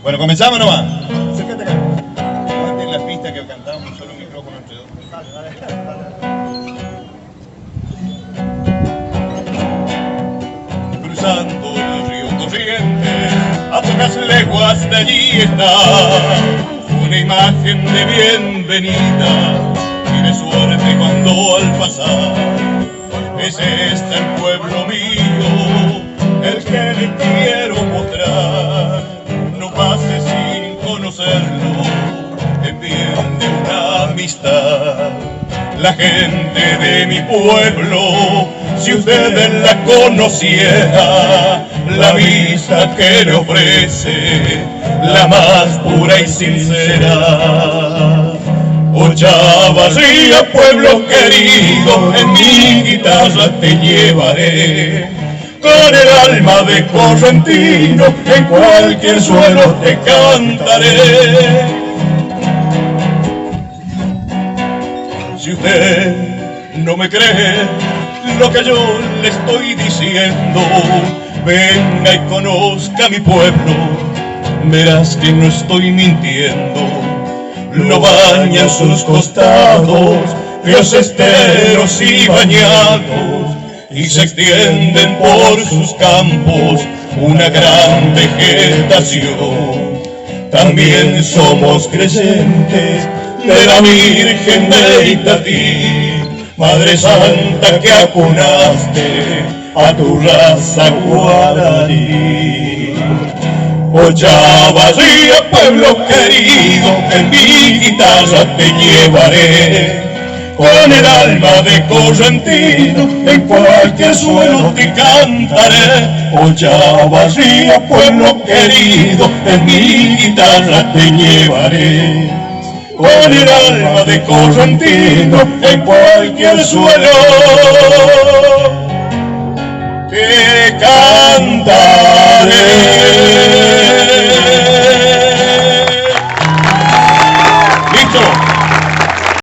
Bueno, comenzamos nomás. Acércate acá. Ponte en la pista que cantábamos solo un micrófono entre dos. Cruzando el río Corrientes, a pocas leguas de allí está una imagen de bienvenida y de suerte cuando al pasar es este el pueblo mío, el que le quiero mostrar. No pase sin conocerlo, en bien de una amistad. La gente de mi pueblo, si ustedes la conociera, la vista que le ofrece, la más pura y sincera. Oh Chavarría, pueblo querido, en mi guitarra te llevaré. Con el alma de correntino, en cualquier suelo te cantaré. Si usted no me cree lo que yo le estoy diciendo, venga y conozca mi pueblo, verás que no estoy mintiendo. Lo bañan sus costados ríos esteros y bañados, y se extienden por sus campos una gran vegetación. También somos creyentes de la Virgen de Itatí, Madre Santa que acunaste a tu raza guaraní. Oh Chavarría, pueblo querido, en mi guitarra te llevaré. Con el alma de correntino, en cualquier suelo te cantaré. Oh Chavarría, pueblo querido, en mi guitarra te llevaré. Con el alma de correntino, en cualquier suelo